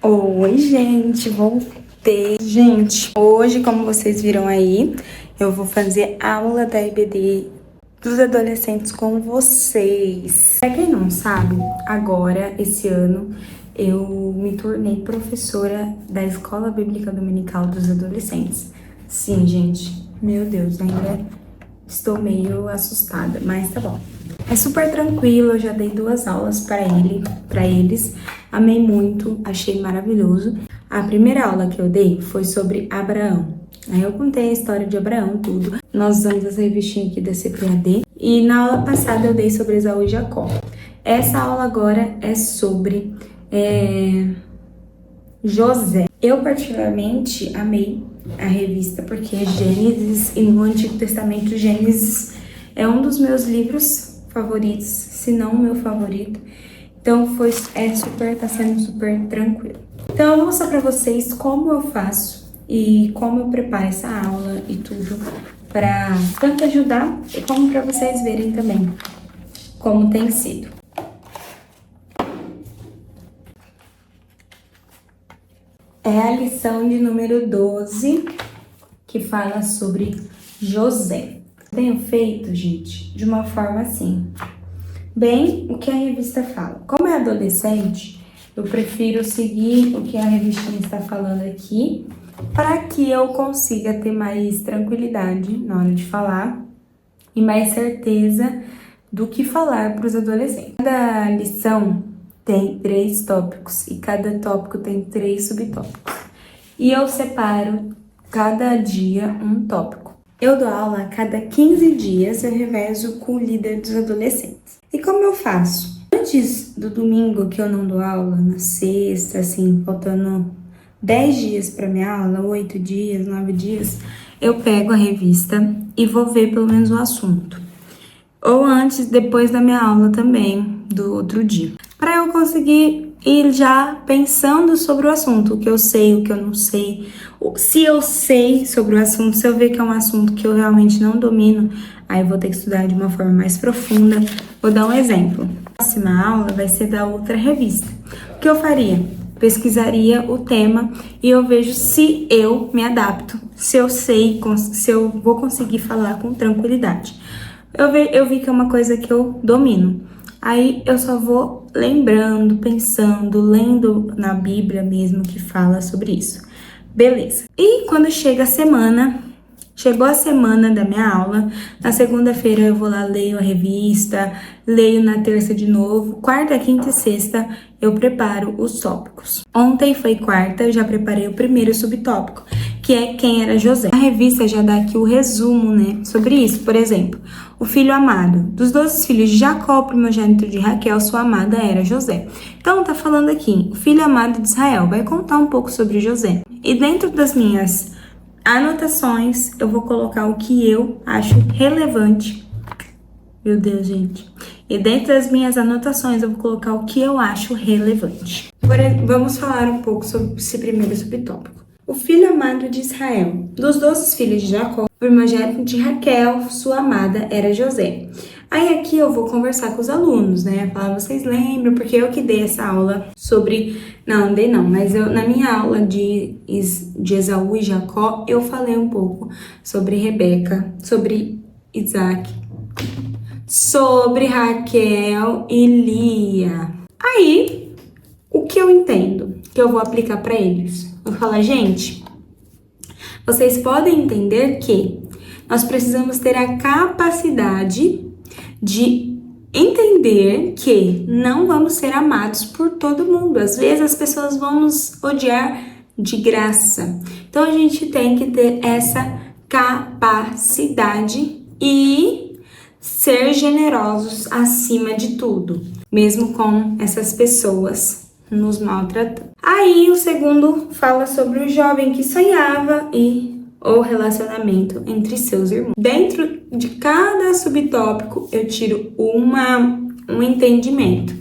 Oi, gente, voltei. Gente, hoje, como vocês viram aí, eu vou fazer aula da EBD dos adolescentes com vocês. Pra quem não sabe, agora, esse ano, eu me tornei professora da Escola Bíblica Dominical dos Adolescentes. Sim, gente, meu Deus, ainda estou meio assustada, mas tá bom. É super tranquilo, eu já dei 2 aulas para eles, amei muito, achei maravilhoso. A primeira aula que eu dei foi sobre Abraão. Aí eu contei a história de Abraão, tudo. Nós usamos essa revistinha aqui da CPAD. E na aula passada eu dei sobre Esaú e Jacó. Essa aula agora é sobre José. Eu particularmente amei a revista porque Gênesis e no Antigo Testamento Gênesis é um dos meus livros favoritos, se não o meu favorito. Então tá sendo super tranquilo. Então eu vou mostrar pra vocês como eu faço e como eu preparo essa aula e tudo pra tanto ajudar e como pra vocês verem também como tem sido. É a lição de número 12 que fala sobre José. Tenho feito, gente, de uma forma assim, bem o que a revista fala. Como é adolescente, eu prefiro seguir o que a revistinha está falando aqui, para que eu consiga ter mais tranquilidade na hora de falar e mais certeza do que falar para os adolescentes. Cada lição tem 3 tópicos e cada tópico tem 3 subtópicos. E eu separo cada dia um tópico. Eu dou aula a cada 15 dias, eu revezo com o líder dos adolescentes. E como eu faço? Antes do domingo que eu não dou aula, na sexta, assim, faltando 10 dias para minha aula, 8 dias, 9 dias, eu pego a revista e vou ver pelo menos o assunto. Ou antes, depois da minha aula também, do outro dia. Para eu conseguir ir já pensando sobre o assunto, o que eu sei, o que eu não sei. Se eu sei sobre o assunto, se eu ver que é um assunto que eu realmente não domino, aí eu vou ter que estudar de uma forma mais profunda. Vou dar um exemplo. A próxima aula vai ser da outra revista. O que eu faria? Pesquisaria o tema e eu vejo se eu me adapto, se eu sei, se eu vou conseguir falar com tranquilidade. Eu vi que é uma coisa que eu domino. Aí eu só vou lembrando, pensando, lendo na Bíblia mesmo que fala sobre isso. Beleza. E quando chegou a semana da minha aula, na segunda-feira eu vou lá, leio a revista, leio na terça de novo, quarta, quinta e sexta eu preparo os tópicos. Ontem foi quarta, eu já preparei o primeiro subtópico, que é quem era José. A revista já dá aqui o resumo, né, sobre isso. Por exemplo, o filho amado. Dos 12 filhos de Jacó, primogênito de Raquel, sua amada era José. Então tá falando aqui, o filho amado de Israel, vai contar um pouco sobre José. E dentro das minhas anotações, eu vou colocar o que eu acho relevante. Meu Deus, gente. E dentro das minhas anotações, eu vou colocar o que eu acho relevante. Agora, vamos falar um pouco sobre esse primeiro subtópico. O filho amado de Israel. Dos 12 filhos de Jacó, o primogênito de Raquel, sua amada, era José. Aí aqui eu vou conversar com os alunos, né? Falar, vocês lembram? Porque eu que dei essa aula sobre... Não dei não, mas na minha aula de Esaú e Jacó, eu falei um pouco sobre Rebeca, sobre Isaac, sobre Raquel e Lia. Aí, o que eu entendo que eu vou aplicar para eles? Eu vou falar, gente, vocês podem entender que nós precisamos ter a capacidade de entender que não vamos ser amados por todo mundo. Às vezes as pessoas vão nos odiar de graça. Então a gente tem que ter essa capacidade e ser generosos acima de tudo, mesmo com essas pessoas nos maltratando. Aí o segundo fala sobre o jovem que sonhava e o relacionamento entre seus irmãos. Dentro de cada subtópico eu tiro um entendimento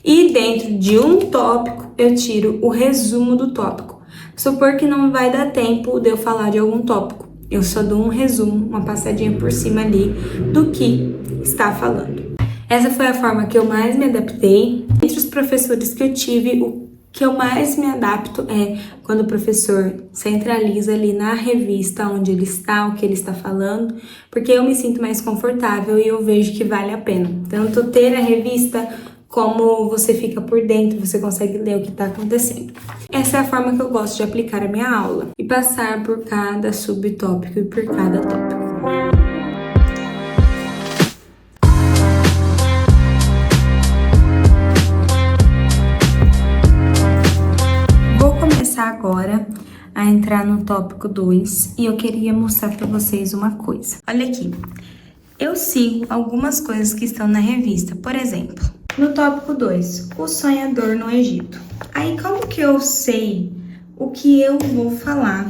e dentro de um tópico eu tiro o resumo do tópico. Supor que não vai dar tempo de eu falar de algum tópico, eu só dou um resumo, uma passadinha por cima ali do que está falando. Essa foi a forma que eu mais me adaptei. Entre os professores que eu tive, o que eu mais me adapto é quando o professor centraliza ali na revista onde ele está, o que ele está falando, porque eu me sinto mais confortável e eu vejo que vale a pena. Tanto ter a revista, como você fica por dentro, você consegue ler o que está acontecendo. Essa é a forma que eu gosto de aplicar a minha aula e passar por cada subtópico e por cada tópico. Agora a entrar no tópico 2 e eu queria mostrar para vocês uma coisa. Olha aqui, eu sigo algumas coisas que estão na revista. Por exemplo, no tópico 2, o sonhador no Egito. Aí como que eu sei o que eu vou falar?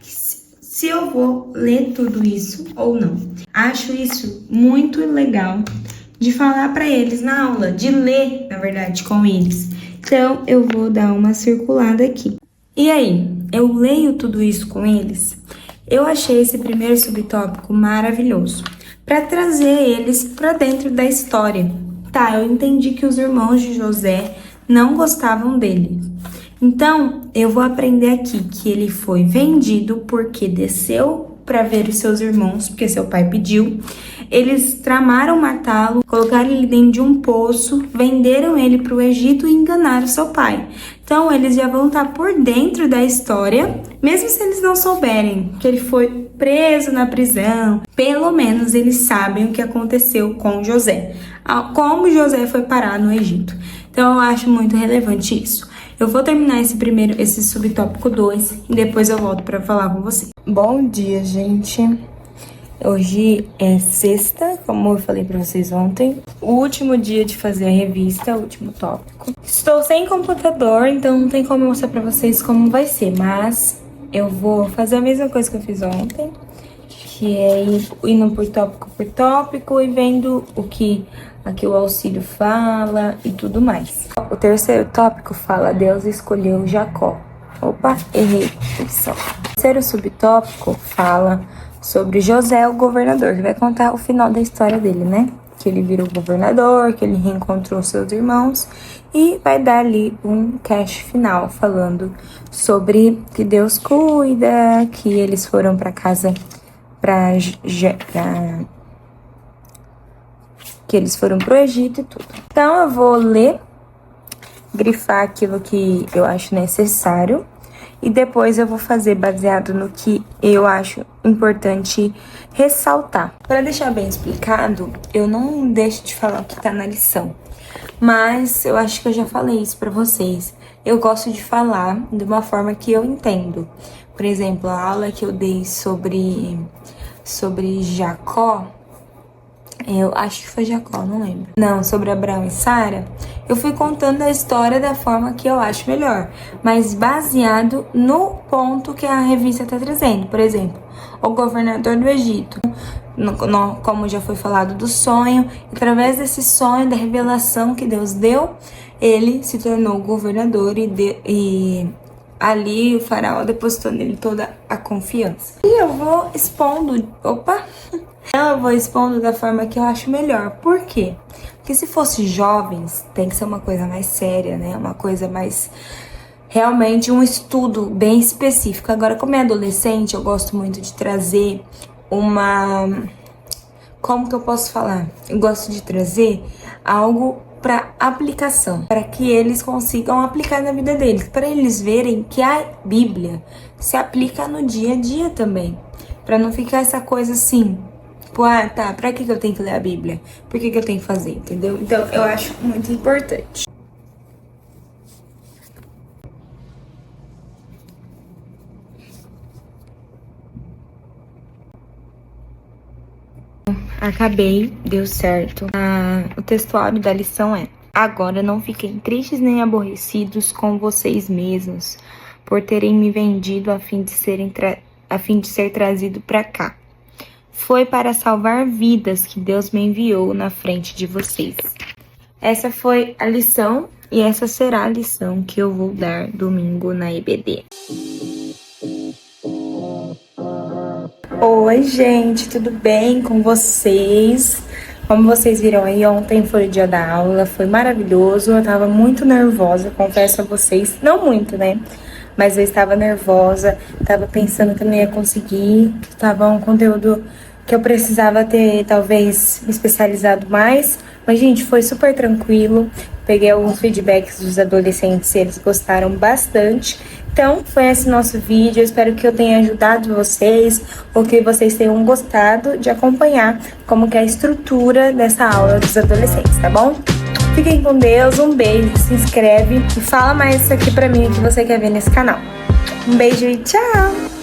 Se eu vou ler tudo isso ou não? Acho isso muito legal de falar para eles na aula, de ler, na verdade, com eles. Então eu vou dar uma circulada aqui. E aí, eu leio tudo isso com eles? Eu achei esse primeiro subtópico maravilhoso para trazer eles para dentro da história. Tá, eu entendi que os irmãos de José não gostavam dele. Então, eu vou aprender aqui que ele foi vendido porque desceu para ver os seus irmãos, porque seu pai pediu. Eles tramaram matá-lo, colocaram ele dentro de um poço, venderam ele para o Egito e enganaram seu pai. Então, eles já vão estar por dentro da história, mesmo se eles não souberem que ele foi preso na prisão. Pelo menos eles sabem o que aconteceu com José, como José foi parar no Egito. Então, eu acho muito relevante isso. Eu vou terminar esse subtópico 2 e depois eu volto para falar com você. Bom dia, gente. Hoje é sexta, como eu falei para vocês ontem. O último dia de fazer a revista, o último tópico. Estou sem computador, então não tem como mostrar para vocês como vai ser, mas eu vou fazer a mesma coisa que eu fiz ontem, que é indo por tópico e vendo o que aqui o auxílio fala e tudo mais. O terceiro tópico fala: Deus escolheu Jacó. Opa, errei. O terceiro subtópico fala sobre José, o governador, que vai contar o final da história dele, né? Que ele virou governador, que ele reencontrou seus irmãos e vai dar ali um cast final falando sobre que Deus cuida, que eles foram para casa que eles foram pro Egito e tudo. Então eu vou ler, grifar aquilo que eu acho necessário e depois eu vou fazer baseado no que eu acho importante ressaltar. Para deixar bem explicado, eu não deixo de falar o que tá na lição, mas eu acho que eu já falei isso para vocês. Eu gosto de falar de uma forma que eu entendo. Por exemplo, a aula que eu dei sobre Jacó, eu acho que foi Jacó, não lembro. Não, sobre Abraão e Sara, eu fui contando a história da forma que eu acho melhor, mas baseado no ponto que a revista tá trazendo. Por exemplo, o governador do Egito, como já foi falado do sonho, através desse sonho, da revelação que Deus deu, ele se tornou governador e ali o faraó depositou nele toda a confiança. E eu vou expondo, eu vou expondo da forma que eu acho melhor. Por quê? Porque se fosse jovens, tem que ser uma coisa mais séria, né? Uma coisa mais, realmente um estudo bem específico. Agora, como é adolescente, eu gosto muito de trazer como que eu posso falar? Eu gosto de trazer algo para aplicação, para que eles consigam aplicar na vida deles, para eles verem que a Bíblia se aplica no dia a dia também, para não ficar essa coisa assim, tipo, tá, pra que eu tenho que ler a Bíblia? Por que eu tenho que fazer, entendeu? Então, eu acho muito importante. Acabei, deu certo. O textuário da lição é: agora não fiquem tristes nem aborrecidos com vocês mesmos, por terem me vendido a fim de ser trazido para cá. Foi para salvar vidas que Deus me enviou na frente de vocês. Essa foi a lição e essa será a lição que eu vou dar domingo na EBD. Oi, gente, tudo bem com vocês? Como vocês viram aí, ontem foi o dia da aula, foi maravilhoso. Eu tava muito nervosa, confesso a vocês. Não muito, né? Mas eu estava nervosa, tava pensando que eu não ia conseguir. Tava um conteúdo que eu precisava ter, talvez, me especializado mais. Mas, gente, foi super tranquilo. Peguei alguns feedbacks dos adolescentes e eles gostaram bastante. Então, foi esse nosso vídeo. Eu espero que eu tenha ajudado vocês ou que vocês tenham gostado de acompanhar como que é a estrutura dessa aula dos adolescentes, tá bom? Fiquem com Deus, um beijo, se inscreve e fala mais isso aqui pra mim que você quer ver nesse canal. Um beijo e tchau!